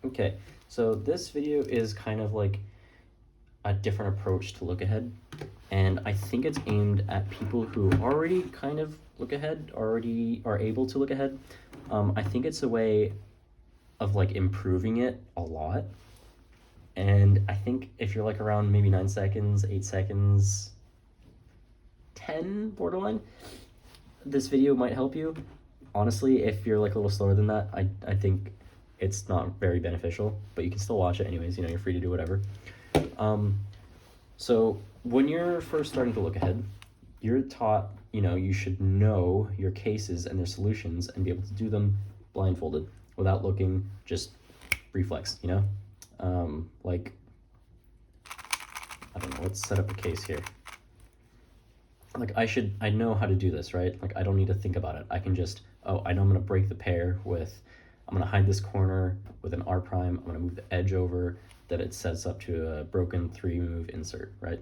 Okay, so this video is kind of like a different approach to Lookahead, and I think it's aimed at people who already kind of look ahead, already are able to look ahead. I think it's a way of like improving it a lot, and I think if you're like around maybe 9 seconds, 8 seconds, 10 borderline, this video might help you. Honestly, if you're like a little slower than that, I think it's not very beneficial, but you can still watch it anyways, you're free to do whatever. So when you're first starting to look ahead, you're taught, you should know your cases and their solutions and be able to do them blindfolded without looking, just reflex, like, I don't know, let's set up a case here. Like I know how to do this, right? Like I don't need to think about it. I can just, I know I'm gonna break the pair with, I'm gonna hide this corner with an R prime, I'm gonna move the edge over, that it sets up to a broken 3-move insert, right?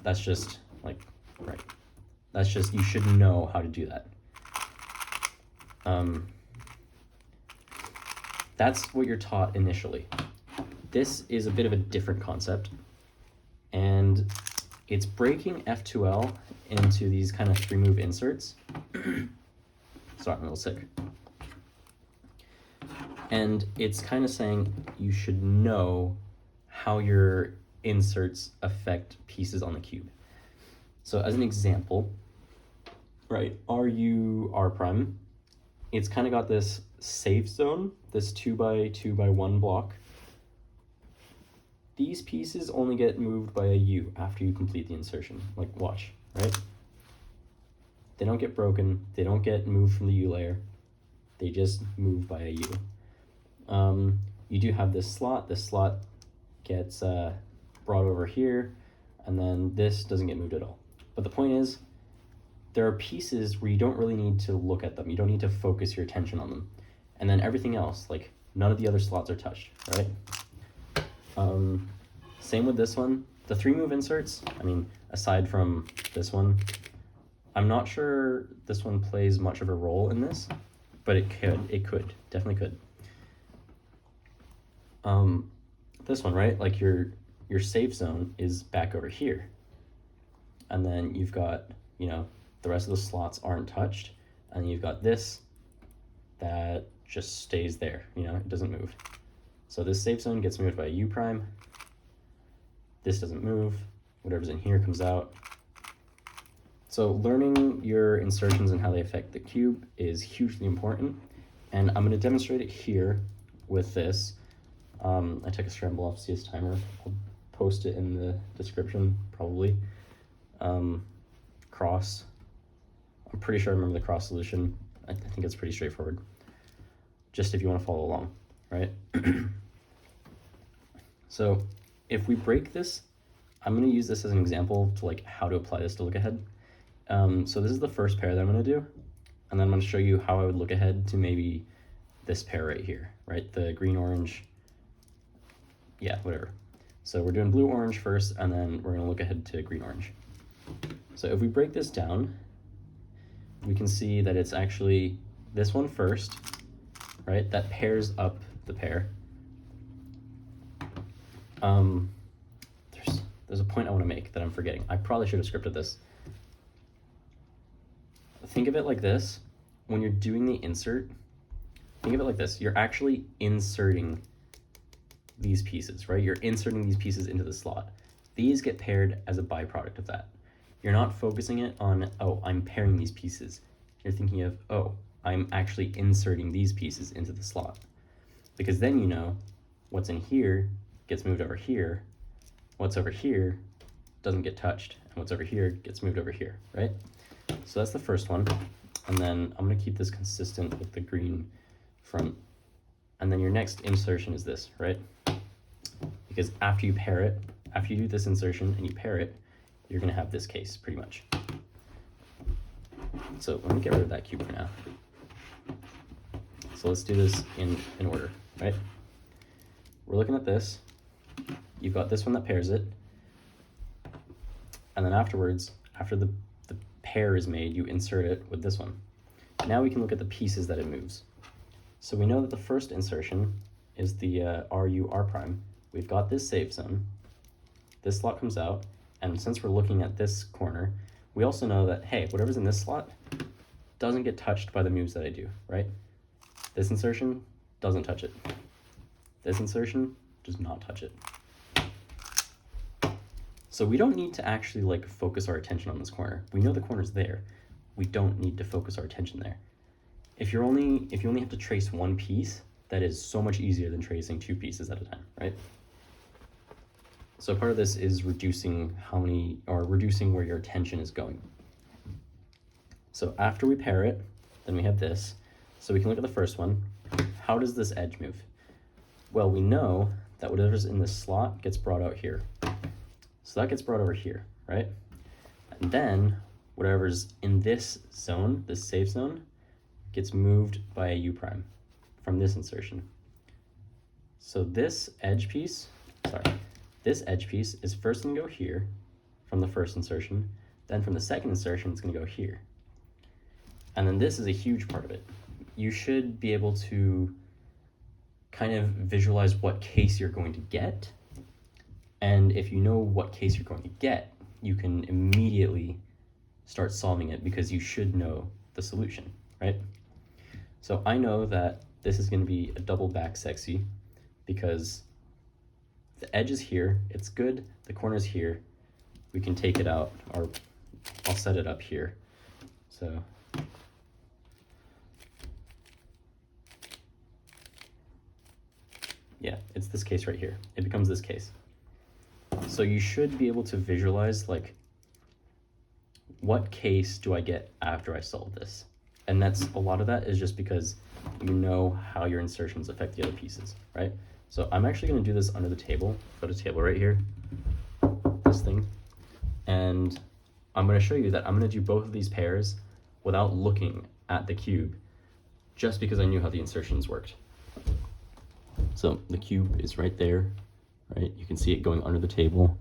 That's just like, right. That's just, you should know how to do that. That's what you're taught initially. This is a bit of a different concept, and it's breaking F2L into these kind of 3-move inserts. Sorry, I'm a little sick. And it's kind of saying you should know how your inserts affect pieces on the cube. So as an example, right, R prime, it's kind of got this safe zone, this 2x2x1 block. These pieces only get moved by a U after you complete the insertion. Like, watch, right? They don't get broken, they don't get moved from the U layer, they just move by a U. You do have this slot gets brought over here, and then this doesn't get moved at all. But the point is, there are pieces where you don't really need to look at them, you don't need to focus your attention on them. And then everything else, like none of the other slots are touched, right? Same with this one. The 3-move inserts, I mean, aside from this one, I'm not sure this one plays much of a role in this, but it could, definitely could. This one, right? Like your safe zone is back over here. And then you've got, the rest of the slots aren't touched. And you've got this that just stays there, it doesn't move. So this safe zone gets moved by a U prime. This doesn't move. Whatever's in here comes out. So learning your insertions and how they affect the cube is hugely important. And I'm going to demonstrate it here with this. I took a scramble off CS timer. I'll post it in the description, probably. Cross. I'm pretty sure I remember the cross solution. I think it's pretty straightforward. Just if you want to follow along, right? So if we break this, I'm going to use this as an example to like how to apply this to Lookahead. So this is the first pair that I'm going to do, and then I'm going to show you how I would look ahead to maybe this pair right here, right? The green-orange, yeah, whatever. So we're doing blue-orange first, and then we're going to look ahead to green-orange. So if we break this down, we can see that it's actually this one first, right? That pairs up the pair. There's a point I want to make that I'm forgetting. I probably should have scripted this. Think of it like this. When you're doing the insert, think of it like this. You're actually inserting these pieces, right? You're inserting these pieces into the slot. These get paired as a byproduct of that. You're not focusing it on, oh, I'm pairing these pieces. You're thinking of, oh, I'm actually inserting these pieces into the slot. Because then you know what's in here gets moved over here, what's over here doesn't get touched, and what's over here gets moved over here, right? So that's the first one. And then I'm gonna keep this consistent with the green front. And then your next insertion is this, right? Because after you pair it, after you do this insertion and you pair it, you're gonna have this case pretty much. So let me get rid of that cube for now. So let's do this in order, right? We're looking at this. You've got this one that pairs it. And then afterwards, after the pair is made, you insert it with this one. Now we can look at the pieces that it moves. So we know that the first insertion is the RU R prime. We've got this safe zone. This slot comes out, and since we're looking at this corner, we also know that, hey, whatever's in this slot doesn't get touched by the moves that I do, right? This insertion doesn't touch it. This insertion does not touch it. So we don't need to actually like focus our attention on this corner. We know the corner's there. We don't need to focus our attention there. If you only have to trace one piece, that is so much easier than tracing two pieces at a time, right? So part of this is reducing where your attention is going. So after we pair it, then we have this. So we can look at the first one. How does this edge move? Well, we know that whatever's in this slot gets brought out here. So that gets brought over here, right? And then whatever's in this zone, this safe zone, gets moved by a U prime from this insertion. So this edge piece is first gonna go here from the first insertion, then from the second insertion, it's gonna go here. And then this is a huge part of it. You should be able to kind of visualize what case you're going to get. And if you know what case you're going to get, you can immediately start solving it because you should know the solution, right? So I know that this is going to be a double back sexy because the edge is here, it's good, the corner's here, we can take it out, or I'll set it up here. So yeah, it's this case right here. It becomes this case. So you should be able to visualize like, what case do I get after I solve this? And that's a lot of that is just because you know how your insertions affect the other pieces, right? So I'm actually gonna do this under the table. Go to table right here, this thing. And I'm gonna show you that I'm gonna do both of these pairs without looking at the cube, just because I knew how the insertions worked. So the cube is right there, right? You can see it going under the table.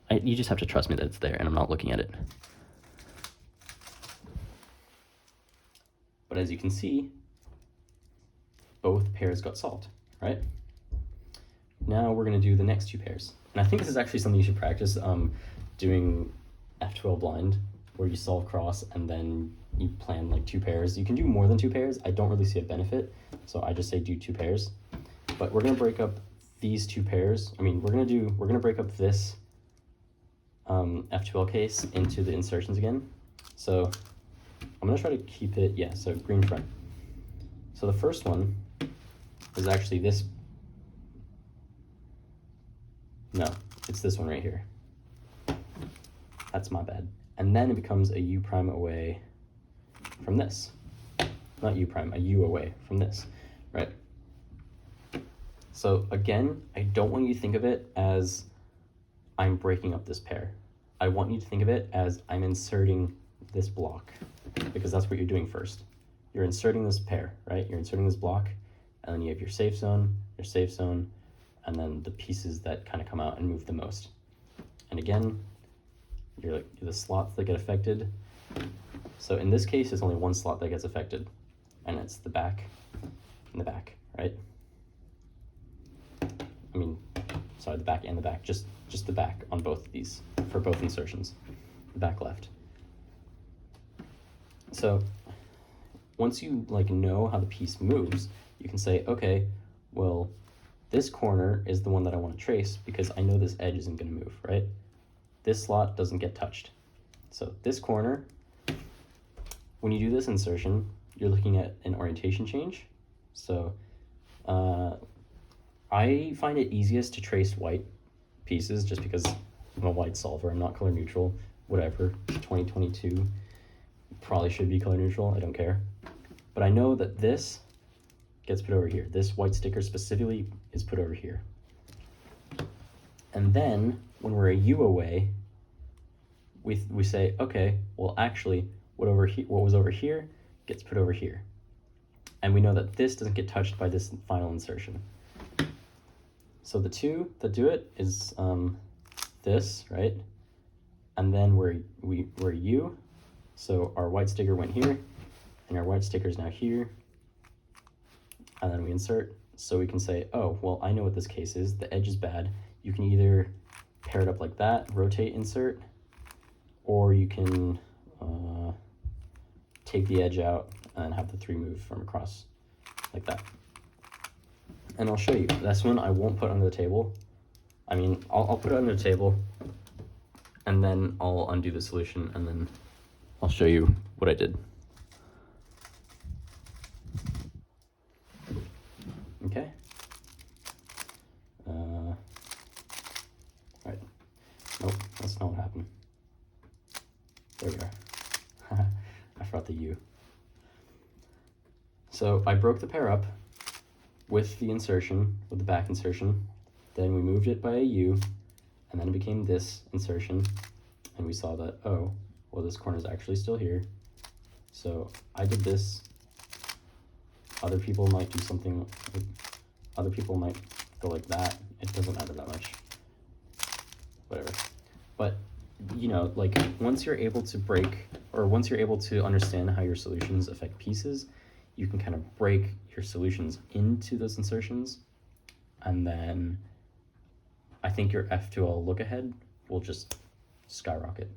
You just have to trust me that it's there and I'm not looking at it. But as you can see, both pairs got solved, right? Now we're gonna do the next two pairs. And I think this is actually something you should practice doing F12 blind, where you solve cross and then you plan like two pairs. You can do more than two pairs. I don't really see a benefit, so I just say do two pairs. But we're gonna break up these two pairs. We're gonna break up this F12 case into the insertions again. So I'm gonna try to keep it, yeah, so green front. So the first one is actually this. No, it's this one right here. That's my bad. And then it becomes a U prime away from this. Not U prime, a U away from this, right? So again, I don't want you to think of it as I'm breaking up this pair. I want you to think of it as I'm inserting this block, because that's what you're doing first. You're inserting this pair, right? You're inserting this block, and then you have your safe zone, and then the pieces that kind of come out and move the most. And again, you're the slots that get affected. So in this case, it's only one slot that gets affected, and it's the back and the back, right? Sorry, the back and the back, just the back on both of these, for both insertions, the back left. So once you know how the piece moves, you can say, okay, well, this corner is the one that I want to trace because I know this edge isn't going to move, right? This slot doesn't get touched. So this corner, when you do this insertion, you're looking at an orientation change. So I find it easiest to trace white pieces just because I'm a white solver. I'm not color neutral, whatever. 2022 probably should be color neutral. I don't care. But I know that this gets put over here. This white sticker specifically is put over here. And then when we're a U away, we say, okay, well, actually, what was over here gets put over here. And we know that this doesn't get touched by this final insertion. So the two that do it is this, right? And then we're U, so our white sticker went here, and our white sticker is now here, and then we insert, So we can say, oh, well, I know what this case is. The edge is bad. You can either pair it up like that, rotate, insert, or you can take the edge out and have the 3 move from across like that. And I'll show you. This one I won't put under the table. I mean, I'll put it under the table, and then I'll undo the solution, and then I'll show you what I did. Okay. Right. Nope, that's not what happened. There we are. I forgot the U. So I broke the pair up with the insertion, with the back insertion. Then we moved it by a U, and then it became this insertion. And we saw that, oh, well, this corner is actually still here. So I did this. Other people might do something, other people might go like that. It doesn't matter that much. Whatever. But, you know, like, once you're able to break, or once you're able to understand how your solutions affect pieces, you can kind of break your solutions into those insertions, and then I think your F2L look ahead will just skyrocket.